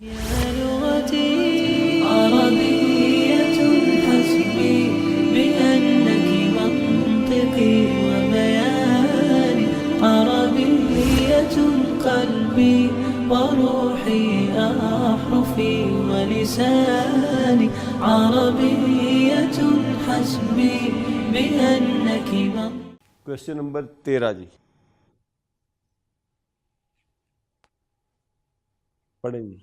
يا لغتي عربية حسبي بأنك منطقي وبياني عربية قلبي وروحي أحرفي ولساني عربية حسبي بأنك منطقي. کوشچن نمبر 13 جی پڑھیں گی.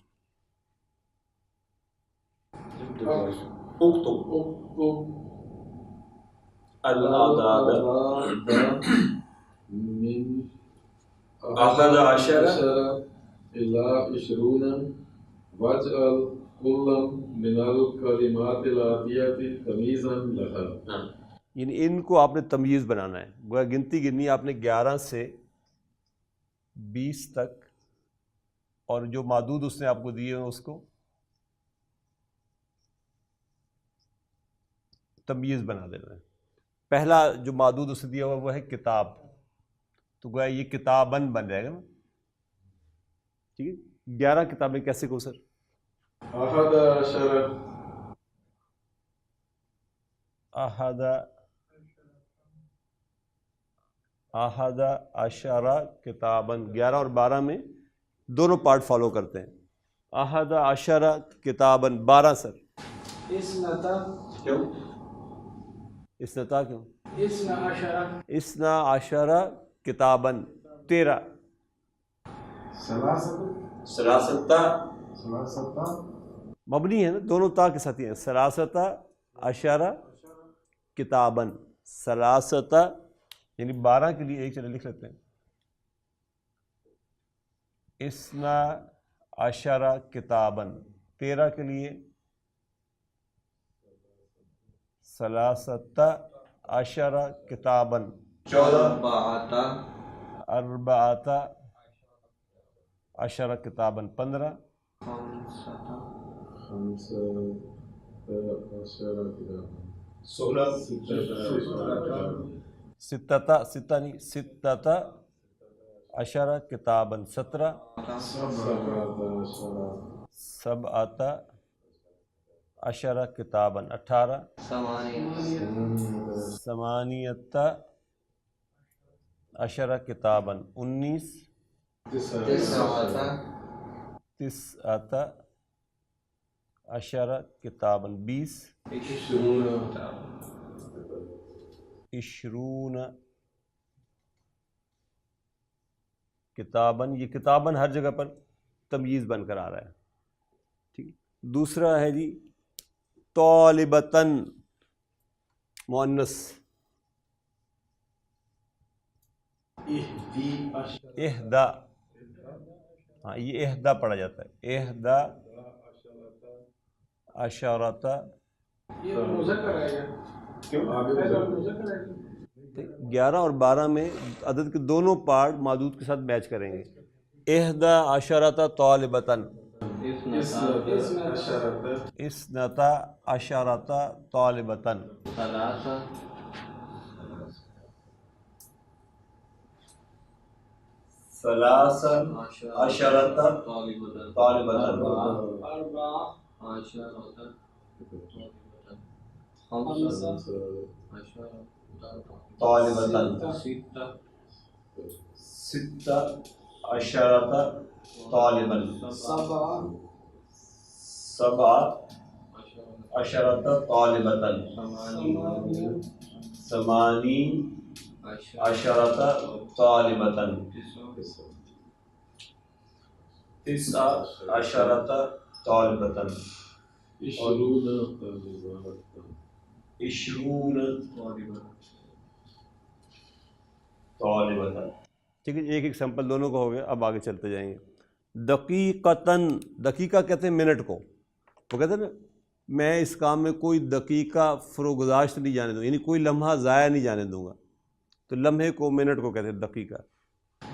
اکتب الأعداد من أحد عشر إلى 20 واجعل كل من الكلمات الآتية تمييزا لها. یعنی ان کو آپ نے تمییز بنانا ہے. گویا گنتی گنی آپ نے 11 سے 20 تک، اور جو معدود اس نے آپ کو دیے ہیں اس کو تمییز بنا دینا ہے. پہلا جو معدود اسے دیا ہوا وہ ہے کتاب، تو گویا یہ کتابن بن جائے گا نا. ٹھیک ہے، 11 کتابیں کیسے کو سر؟ 11 عشرہ کتابن، 11 اور 12 میں دونوں پارٹ فالو کرتے ہیں. 11 عشرہ کتابن، 12 سر. اسنتا کیوں؟ 12 عشرہ کتابن، 13. ثلاثة مبنی ہے نا، دونوں تا کے ساتھ ہی ہیں. 13 عشرہ کتابن، 13 یعنی 12 کے لیے ایک چلے لکھ لیتے ہیں. 12 کتابن، 13 کے لیے 13 کتابن. 14 عشرہ کتابن، 15 ستہ عشرہ کتابن، 17 عشرہ کتابن، 18 عشرہ کتابن، 19 عشرہ کتابن، 20 کتابن. یہ کتابن ہر جگہ پر تمییز بن کر آ رہا ہے. ٹھیک. دوسرا ہے جی طالبتن، مؤنث. اہدا، ہاں یہ اہدا پڑھا جاتا ہے. اہدا عشرۃ، 11 اور 12 میں عدد کے دونوں پارٹ معدود کے ساتھ میچ کریں گے. 11 عشرۃ طالبتن، 12 عشرۃ طالبتن. 13 عشرة طالبة. 6 عشرة طالبا. 7 عشرة طالبة. 8 عشرة طالبة. 9 عشرة طالبة. 20 طالبة. ٹھیک ہے، ایک ایک سیمپل دونوں کا ہو گیا. اب آگے چلتے جائیں گے. دقیقتاً، دقیقہ کہتے ہیں منٹ کو. وہ کہتے ہیں نا میں اس کام میں کوئی دقیقہ فروگزاشت نہیں جانے دوں، یعنی کوئی لمحہ ضائع نہیں جانے دوں گا. تو لمحے کو، منٹ کو کہتے ہیں دقیقہ.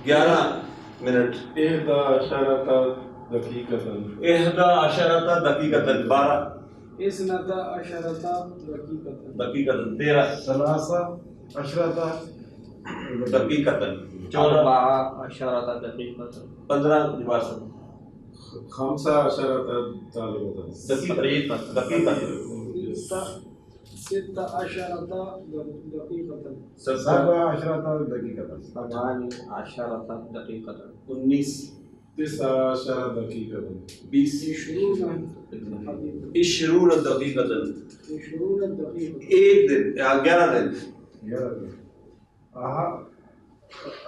11 منٹ. 11 عشرة دقيقة. 11 عشرة دقيقة. 12 12 عشرة دقيقة. 13 13 عشرة دقيقة. 14 عشرة دقيقة. 15 دوبارہ. خمسة عشرة طالبة. دقيقة دقيقة ستة عشرة دقيقة. سبع عشرة دقيقة. ثماني عشرة دقيقة. 19 تسع عشرة دقيقة. 20 عشرون 20 دقيقة 20 دقيقة. ایک دن 11 دن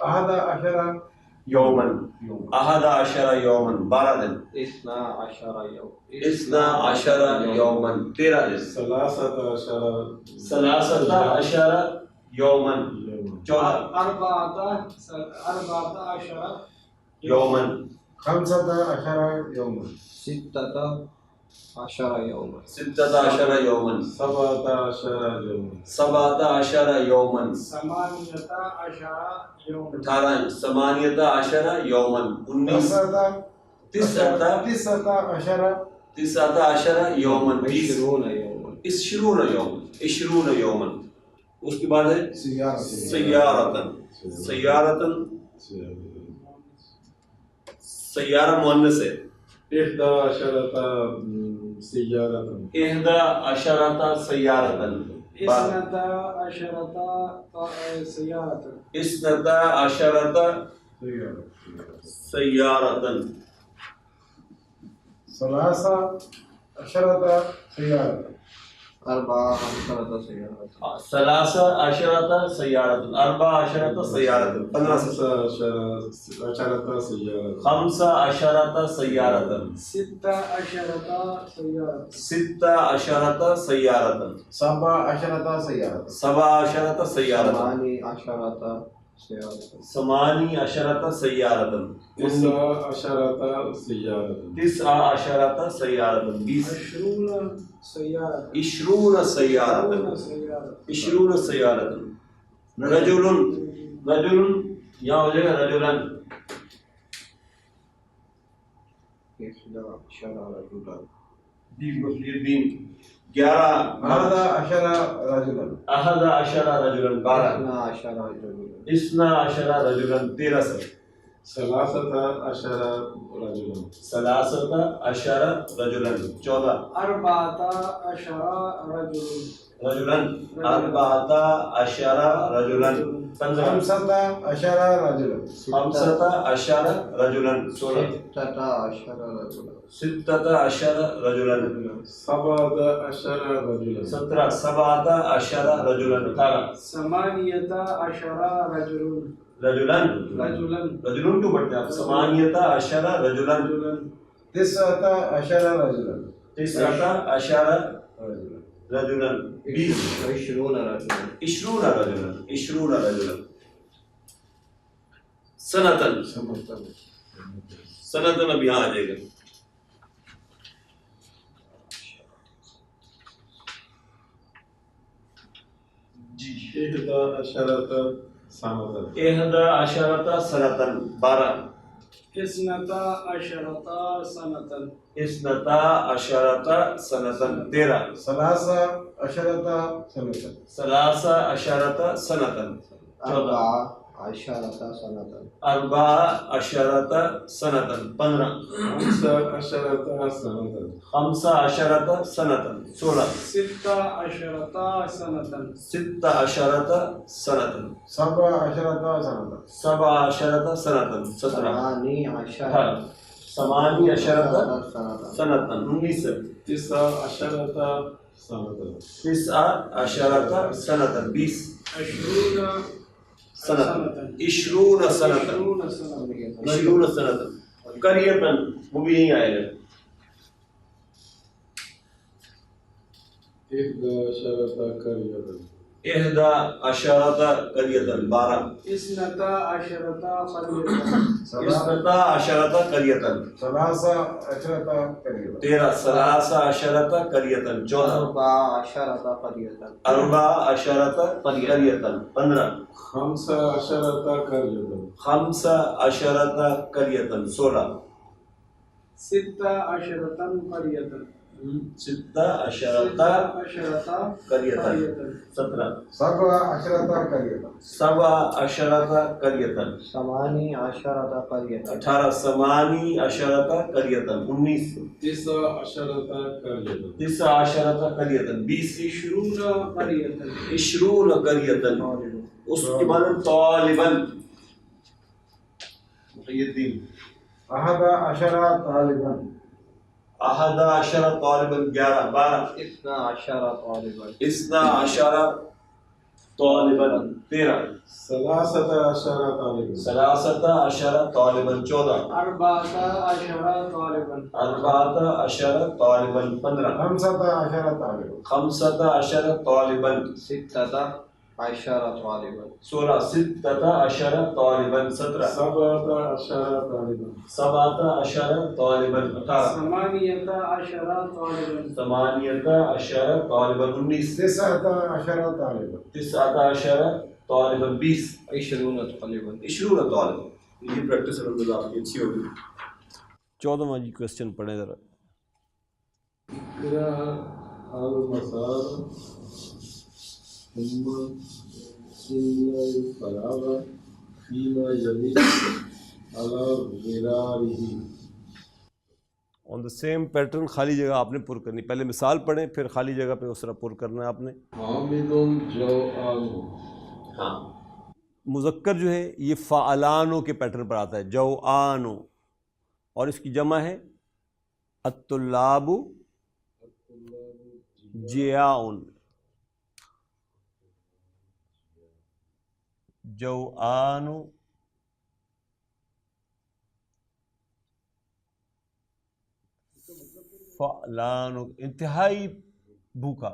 أحد عشرة یومن 11 یومن 12 دن 12 يوم. 12 یومن 13 دن ثلاثة عشرة 13 یومن 14 أربعة عشر یومن خمسة عشرة يوما. 16 يوما. 16 یومن سبعة عشر يوما. 17 یومن 18 يوما. 18 یومن 19 تسعة عشر یومن 20 20 يوما. 20 یومن 20 یومن. اس کے بعد ہے سیارتن سیارتن سیارہ مؤنث ہے. إحدى عشرة سيارة. 11 سیارتن 12 سيارة. 12 سیارتن ثلاثة عشرة سيارة. 14 سيارة. 13 سیارتن 14 سیارتن 15 خمسة عشرة سيارة. 15 سیارتن 16 سيارة. 16 سیارتن سبع عشرة سيارة. 17 سیارتن 18 سيارة. 18 سیارتن تسع عشرة سيارة. 19 سیارتن 20 20 سيارة. 20 سیارتن 20 سیارتن رجل رجل یہاں ہو جائے گا رجلن 11 رجلا. دین 11 أحد عشر رجلا. 11 رجلن 12 12 رجلا. 12 رجلن 13 سے ثلاثة عشر رجلا. 13 رجلن 14 14 رجلن 14 رجلن 15 خمسة عشر رجلا. 15 رجلن 16 16 رجلا. 16 رجلن سبعة عشر رجلا. 17 رجلن 18 18 رجلن رجلن کیوں پڑھتے ہیں آپ 18 رجلن تسعة عشر رجلا. 19 رجلن 20 20 رجلا. 20 رجلن 20 رجلن سنتن سنتن اب یہاں آ جائے گا إحدى عشرة سنة. 11 سنتن 12 12 سنة. 12 سنتن 13 ثلاثة عشرة سنة. 13 سنتن 14 14 سنة. 14 سنتن 15 خمسة عشرة سنة. 15 سنتن 16 16 سنة. 16 سنتن سبع عشرة سنة. 17 سنتن 17 18 18 سنتن 19 تسع عشرة سنة. 19 سنتن 20 20 سنتن 20 سنتن 20 سنتن قریتن وہ بھی یہیں آئے گا إحدى عشرة قرية. 11 قریتن 12 12 قریتن ثلاثة عشرة قرية. 13 قریتن 14 14 قریتن 15 خمسة عشرة قرية. 15 قریتن 16 16 قرية. ستہ عشرۃ قریۃ 17 سبع عشرة قرية سبع عشرۃ قریۃ ثمانی عشرة قرية 18 ثمانی عشرۃ قریۃ 19 تسع عشرة قرية 19 قریۃ 20 20 قریۃ اس کے بعد طالبا محی الدین 11 طالبا 11 طالبا 11 12 12 طالبا 12 طالبا 13 13 طالبا 13 طالبا 14 14 طالبا 14 طالبا 15 15 طالبا 15 طالبا 16 طالبا 16 16 طالبا 17 17 طالبا 17 طالبا 18 18 طالبا 18 طالبا 19 19 طالبا 19 طالبا 20 20 طالبا 20 طالبا. یہ پریکٹس الحمد للہ آپ کی اچھی ہوگی. 14واں جی کوشچن پڑھیں ذرا. المسار ثم إن الفراغ فيما يلي على غراره. آن دا سیم پیٹرن خالی جگہ آپ نے پر کرنی. پہلے مثال پڑھیں پھر خالی جگہ پہ اس طرح پر کرنا ہے آپ نے. حامد جوعان. ہاں مذکر جو ہے یہ فعلانو کے پیٹرن پر آتا ہے. جوعانو اور اس کی جمع ہے الطلاب جیاؤن. جوعانو فعلانو انتہائی بھوکا،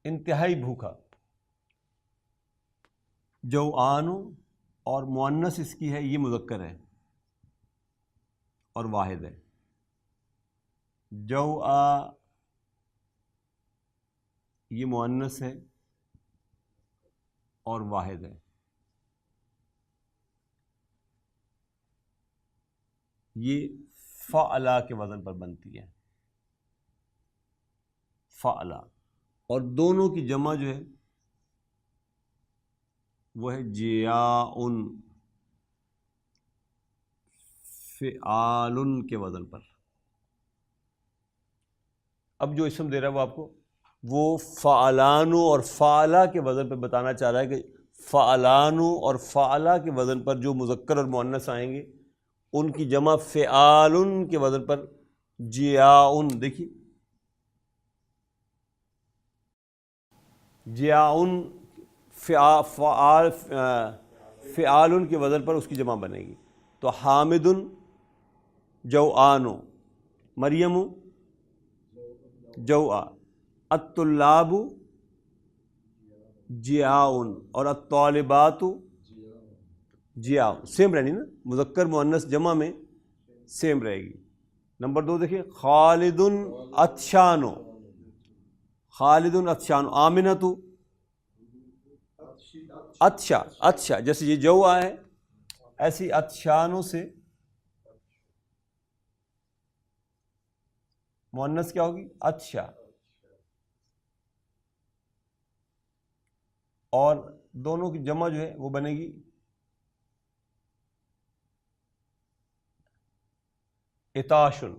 انتہائی بھوکا. جوعانو اور مؤنث اس کی ہے، یہ مذکر ہے اور واحد ہے. جوعا یہ مؤنث ہے اور واحد ہے. یہ فعلا کے وزن پر بنتی ہے، فعلا. اور دونوں کی جمع جو ہے وہ ہے جیاؤن، فعالن کے وزن پر. اب جو اسم دے رہا ہے وہ آپ کو وہ فعلانو اور فعلا کے وزن پہ بتانا چاہ رہا ہے کہ فعلانو اور فعلا کے وزن پر جو مذکر اور مؤنث آئیں گے ان کی جمع فعالن کے وزن پر جیاؤن. دیکھیے جیاؤن فعالن کے وزن پر اس کی جمع بنے گی. تو حامد جوعانو، مریم جوعا، الطلاب جیاؤن اور الطالبات جیاؤن. سیم رہنی نا، مذکر مؤنث جمع میں سیم رہے گی. نمبر 2 دیکھیے خالد عطشانو، خالد عطشانو. آمنۃ عطشا، عطشا جیسے یہ جوعا ہے ایسی عطشانو سے مؤنث کیا ہوگی؟ عطشا. اور دونوں کی جمع جو ہے وہ بنے گی اتاشن.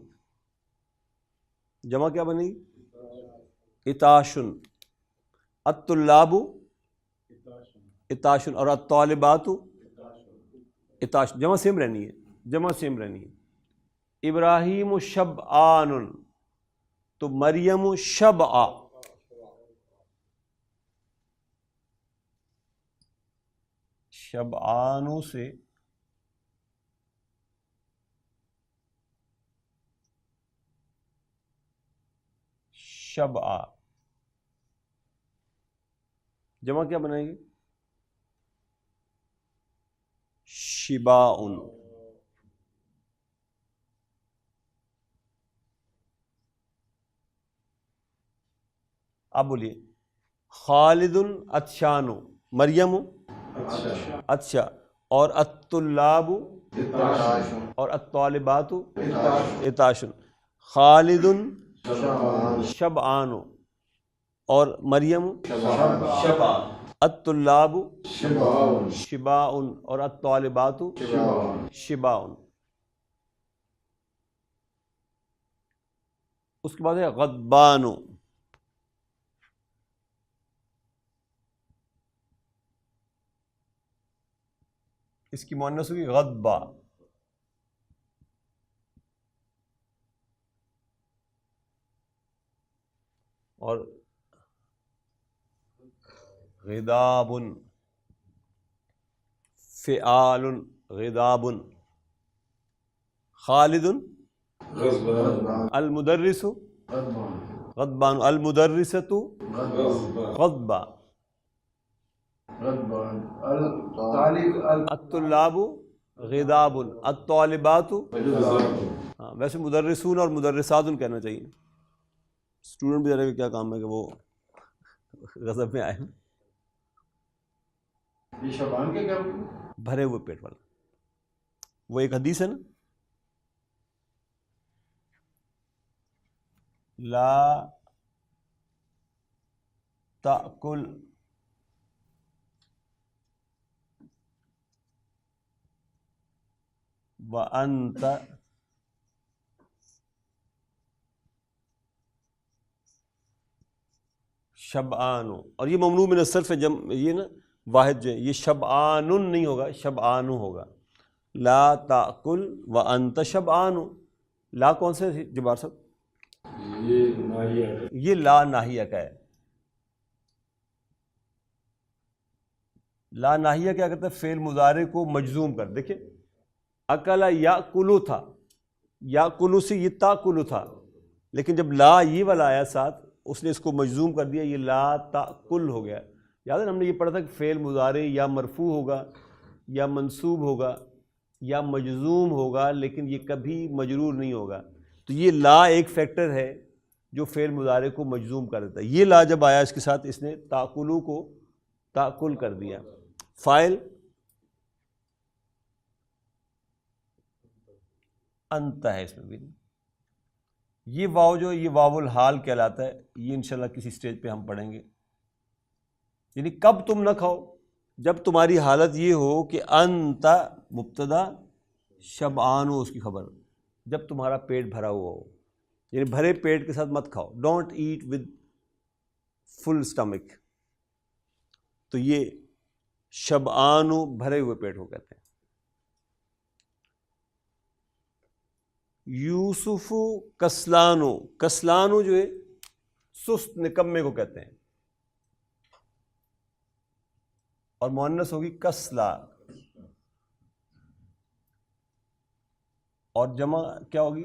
جمع کیا بنے گی؟ اتاشن. الطلاب اتاشن اور الطالبات اتاشن. جمع سیم رہنی ہے، جمع سیم رہنی ہے. ابراہیم شبعان تو مریم شبع. شبعانوں سے شبع، جمع کیا بنائے گی؟ شباؤن. اب بولیے خالد عطشانو، مریم اچھا، اور الطلاب اور الطالبات اتاشن. خالد شبعان اور مریم شبع الطلاب شباء اور الطالبات شباء. اس کے بعد ہے غضبان. اس کی مؤنث ہوگی غضبا. اور غضاب فعال غضاب. خالد المدرس غضبان المدرسة غضبا. الطلاب غضاب الطالبات. ہاں ویسے مدرسون اور مدرسات کہنا چاہیے. اسٹوڈنٹ بیچارے کا کیا کام ہے کہ وہ غضب میں آئے. یہ شبان کے کیا بھرے ہوئے پیٹ والا. وہ ایک حدیث ہے نا، لا تأکل وانت شبعان. اور یہ ممنوع من الصرف ہے، یہ نا واحد جو ہے یہ شبعان نہیں ہوگا، شبعان ہوگا. لا تأکل وانت شبعان. لا کون سے جبار صاحب؟ یہ لا ناہیہ کا ہے. لا ناہیہ کیا کرتا ہے؟ فعل مضارع کو مجزوم کر. دیکھیں اکلا یاکلو تھا، یاکلو سے یہ تاکلو تھا، لیکن جب لا یہ والا آیا ساتھ اس نے اس کو مجزوم کر دیا، یہ لا تاکل ہو گیا. یاد ہے ہم نے یہ پڑھا تھا کہ فعل مضارع یا مرفوع ہوگا یا منصوب ہوگا یا مجزوم ہوگا، لیکن یہ کبھی مجرور نہیں ہوگا. تو یہ لا ایک فیکٹر ہے جو فعل مضارع کو مجزوم کر دیتا ہے. یہ لا جب آیا اس کے ساتھ اس نے تاکلو کو تاکل کر دیا. فاعل انت ہے اس میں بھی. یہ واو جو یہ واو الحال کہلاتا ہے، یہ انشاءاللہ کسی سٹیج پہ ہم پڑھیں گے. یعنی کب تم نہ کھاؤ؟ جب تمہاری حالت یہ ہو کہ انت مبتدا شبعان ہو اس کی خبر، جب تمہارا پیٹ بھرا ہوا ہو. یعنی بھرے پیٹ کے ساتھ مت کھاؤ. Don't eat with full stomach. تو یہ شبعان بھرے ہوئے پیٹ ہو کہتے ہیں. یوسف کسلانو، کسلانو جو ہے سست نکمے کو کہتے ہیں، اور مؤنث ہوگی کسلا. اور جمع کیا ہوگی؟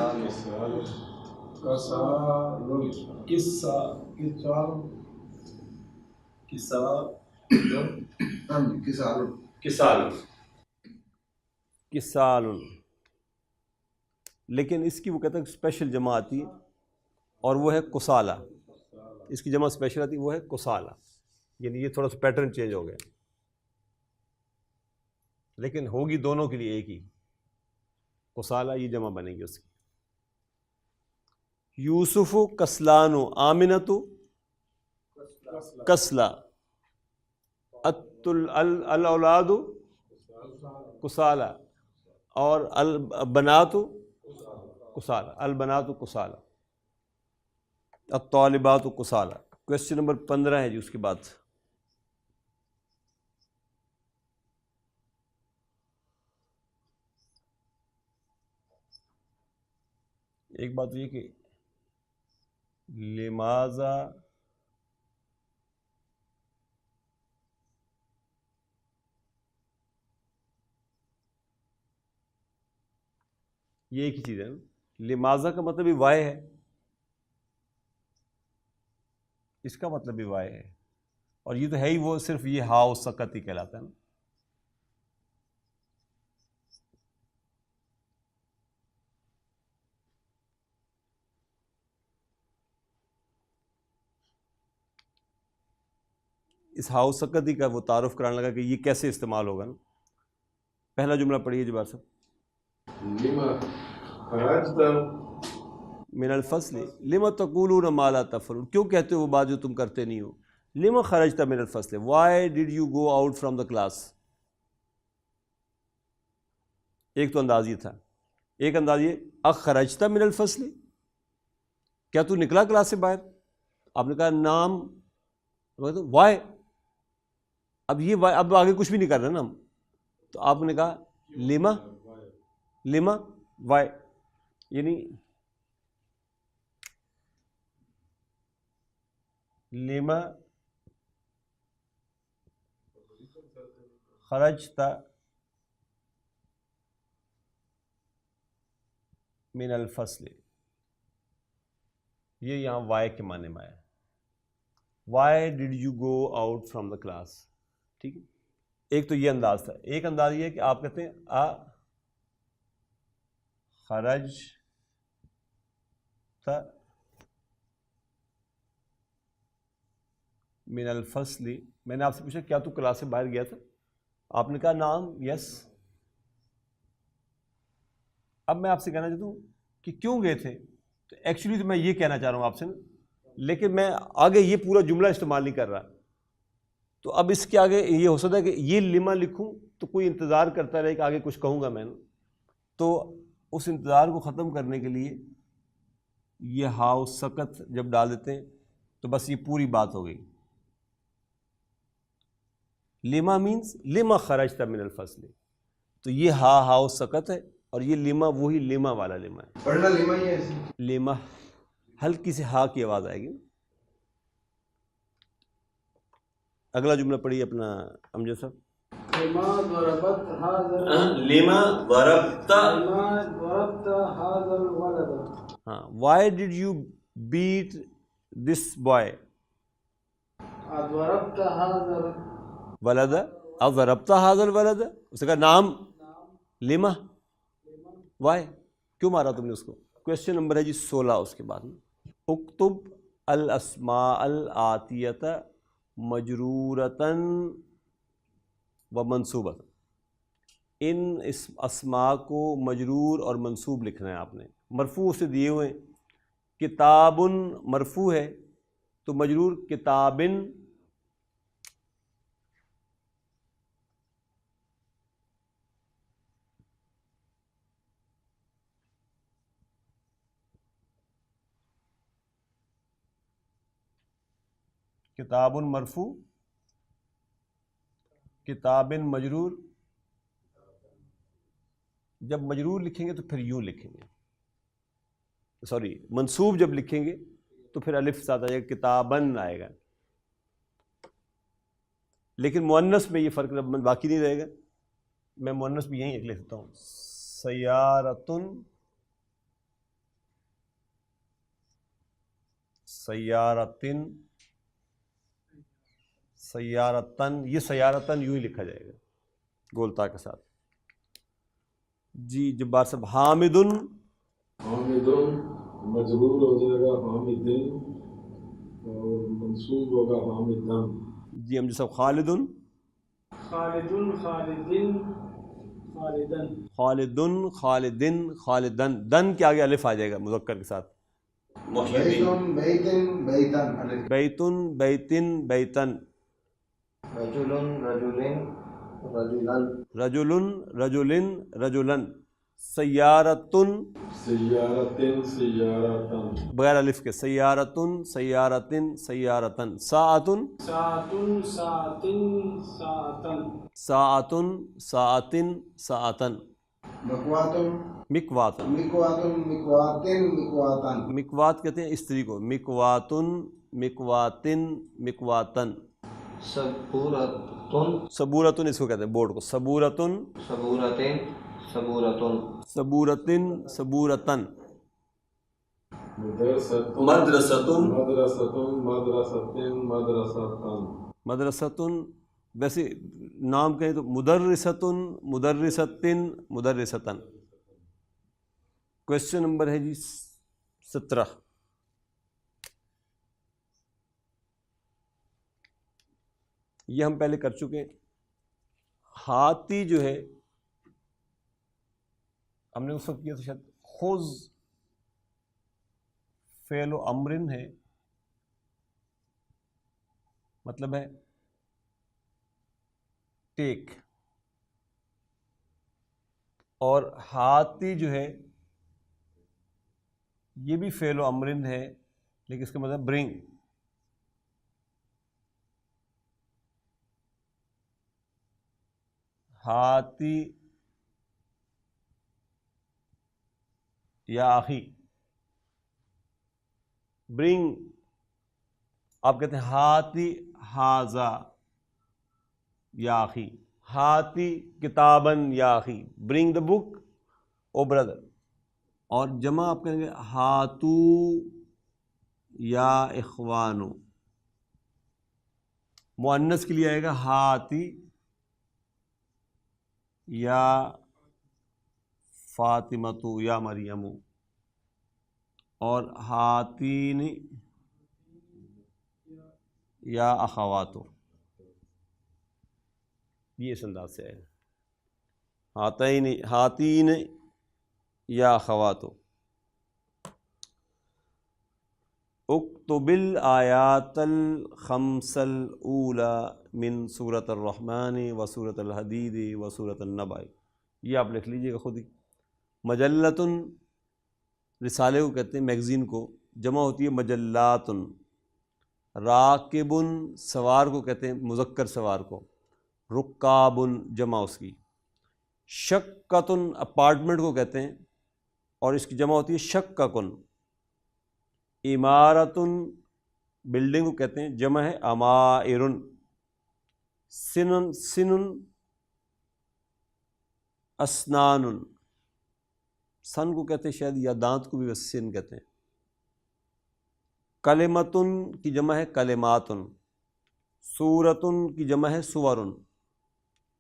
کسال. لیکن اس کی وہ کہتے ہیں اسپیشل جمع آتی ہے اور وہ ہے کسالہ. اس کی جمع اسپیشل آتی ہے، وہ ہے کسالہ. یعنی یہ تھوڑا سا پیٹرن چینج ہو گیا، لیکن ہوگی دونوں کے لیے ایک ہی. کسالہ یہ جمع بنے گی اس کی. یوسف کسلان آمنۃ کسلا الاولاد کسالہ اور البنات کسالہ، البنات کسالہ، الطالبات کسالہ. کویسچن نمبر 15 ہے جی. اس کے بعد ایک بات یہ کہ لماذا یہ ایک ہی چیز ہے نا. لماذا کا مطلب بھی وائے ہے، اس کا مطلب بھی وائے ہے، اور یہ تو ہے ہی وہ صرف یہ ہاؤ سکت ہی کہلاتا ہے نا. اس ہاؤ سکت ہی کا وہ تعارف کرانے لگا کہ یہ کیسے استعمال ہوگا نا. پہلا جملہ پڑھیے جبار صاحب. لما خرجت من الفصل لما تقولون ما لا تفعلون، کیوں کہتے ہو وہ بات جو تم کرتے نہیں ہو. لما خرجت من الفصل، why did you go out from the class. ایک تو انداز یہ تھا. ایک انداز یہ اخرجت من الفصل، کیا تو نکلا کلاس سے باہر. آپ نے کہا نام، وائی. اب یہ اب آگے کچھ بھی نہیں کر رہے نا ہم، تو آپ نے کہا لما، لما وائی، یعنی لما خرجت من الفصل، یہ یہاں وائی کے معنی میں آیا. Y did you go out from the class. ٹھیک ہے، ایک تو یہ انداز تھا. ایک انداز یہ ہے کہ آپ کہتے ہیں خرج تھا من الفصل، میں نے آپ سے پوچھا کیا تو کلاس سے باہر گیا تھا، آپ نے کہا نام، یس. اب میں آپ سے کہنا چاہتا ہوں کہ کیوں گئے تھے، تو ایکچولی تو میں یہ کہنا چاہ رہا ہوں آپ سے نا، لیکن میں آگے یہ پورا جملہ استعمال نہیں کر رہا. تو اب اس کے آگے یہ ہو سکتا ہے کہ یہ لما لکھوں تو کوئی انتظار کرتا رہے کہ آگے کچھ کہوں گا میں نے. تو اس انتظار کو ختم کرنے کے لیے یہ ہاؤ سکت جب ڈال دیتے ہیں تو بس یہ پوری بات ہو گئی. لما مینس لما خرجت من الفصل، تو یہ ہاؤ سکت ہے، اور یہ لما وہی لما والا لما ہے. پڑھنا لما ہی ہے. لما ہلکی سے ہا کی آواز آئے گی. اگلا جملہ پڑھیے اپنا امجد صاحب. لما ضربت هذا لما ضربت لما ضربت هذا الولد. ہاں، why did you beat this boy. ضربت هذا ولد او ضربت هذا الولد، اس کا نام لما، وائی کیوں مارا تم نے اس کو. کویشچن نمبر ہے جی 16 اس کے بعد میں. اکتب الاسماء الآتیۃ مجرورتاً و منصوبۃ، ان اسماء کو مجرور اور منصوب لکھنا ہے آپ نے. مرفوع سے دیے ہوئے ہیں، کتاب مرفوع ہے تو مجرور کتابن، کتاب مرفوع، کتابن مجرور. جب مجرور لکھیں گے تو پھر یوں لکھیں گے، سوری منصوب جب لکھیں گے تو پھر الف ساتھ آئے گا، کتابن آئے گا. لیکن مؤنث میں یہ فرق باقی نہیں رہے گا. میں مؤنث بھی یہیں ایک لکھ دیتا ہوں، سیارتن، سیارتن، سیارتن. یہ سیارتن یوں ہی لکھا جائے گا گولتا کے ساتھ. جی جبار صاحب. حامدن، حامدن مجرور ہو جائے گا حامدن، اور منصوب ہوگا حامدن. جی امجد صاحب. خالدن، خالدن خالدن خالدن. خالدن، خالدن، خالدن. دن کے آگے الف آ جائے گا مذکر کے ساتھ. محیطن بیتن بیتن. بیتن، بیتن، بیتن. رجل رجلین رجلن. رجلن، رجلن، رجلن. سیارتن، سیارتن سیارتن. بغیر الف کے. سیارتن، سیارتن، سیارتن. ساعتن، ساعتن ساعتن ساعتن. ساعتن، ساعتن، ساعتن. مکواتن مکواتن. مکواتن مکواتن مکواتن. مکوات کہتے ہیں استری کو. مکواتن، مکواتن، مکواتن. صبورتن صبورتن اس کو کہتے ہیں بورڈ کو. صبورتن، صبورتن صبورتن. صبورتن، صبورتن. مدرستن مدرستن مدرستن مدرستن مدرستن. مدرستن ویسے نام کہیں تو مدرستن، مدرستن، مدرستن. کویشچن نمبر ہے جی 17. یہ ہم پہلے کر چکے ہیں. ہاتھی جو ہے ہم نے اس وقت کیا تھا شاید خذ فعل و امرن ہے، مطلب ہے ٹیک، اور ہاتی جو ہے یہ بھی فعل و امرن ہے لیکن اس کا مطلب برنگ. ہاتی یا آخی، برنگ. آپ کہتے ہیں ہاتی ہاذا یا آخی، ہاتی کتابن یا آخی، برنگ دا بک او بردر. اور جمع آپ کہیں گے ہاتو یا اخوانو. مؤنث کے لیے آئے گا ہاتی یا فاطمتو یا مریمو، اور ہاتین یا اخواتو. یہ اس انداز سے ہے، ہاتین یا اخواتو. اکتب الآیات الخمس الاولی من سورۃ الرحمن و سورۃ الحدید و سورۃ النبأ. یہ آپ لکھ لیجئے گا خود ہی. مجلتن رسالے کو کہتے ہیں، میگزین کو، جمع ہوتی ہے مجلاتن. راکبن سوار کو کہتے ہیں، مذکر سوار کو. رکابن جمع اس کی. شقتن اپارٹمنٹ کو کہتے ہیں اور اس کی جمع ہوتی ہے شققن. عمارتن بلڈنگ کو کہتے ہیں، جمع ہے عمائرن. سنن اسنان، سن کو کہتے ہیں شاید، یا دانت کو بھی بس سن کہتے ہیں. کلمتن کی جمع ہے کلماتن. سورتن کی جمع ہے سورن.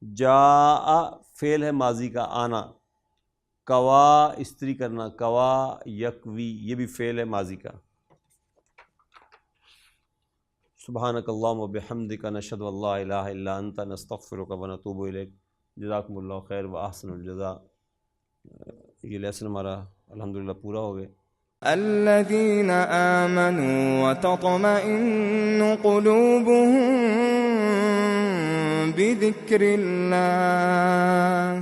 جاء فعل ہے ماضی کا، آنا. کوا استری کرنا، کوا یکوی، یہ بھی فعل ہے ماضی کا. سبحانک اللہم و بحمدک نشہد ان لا الہ الا انت نستغفرک و نتوب الیک. جزاکم اللہ خیر و احسن الجزاء. یہ لیسن ہمارا الحمدللہ پورا ہو گیا. الذين آمنوا وتطمئن قلوبهم بذكر الله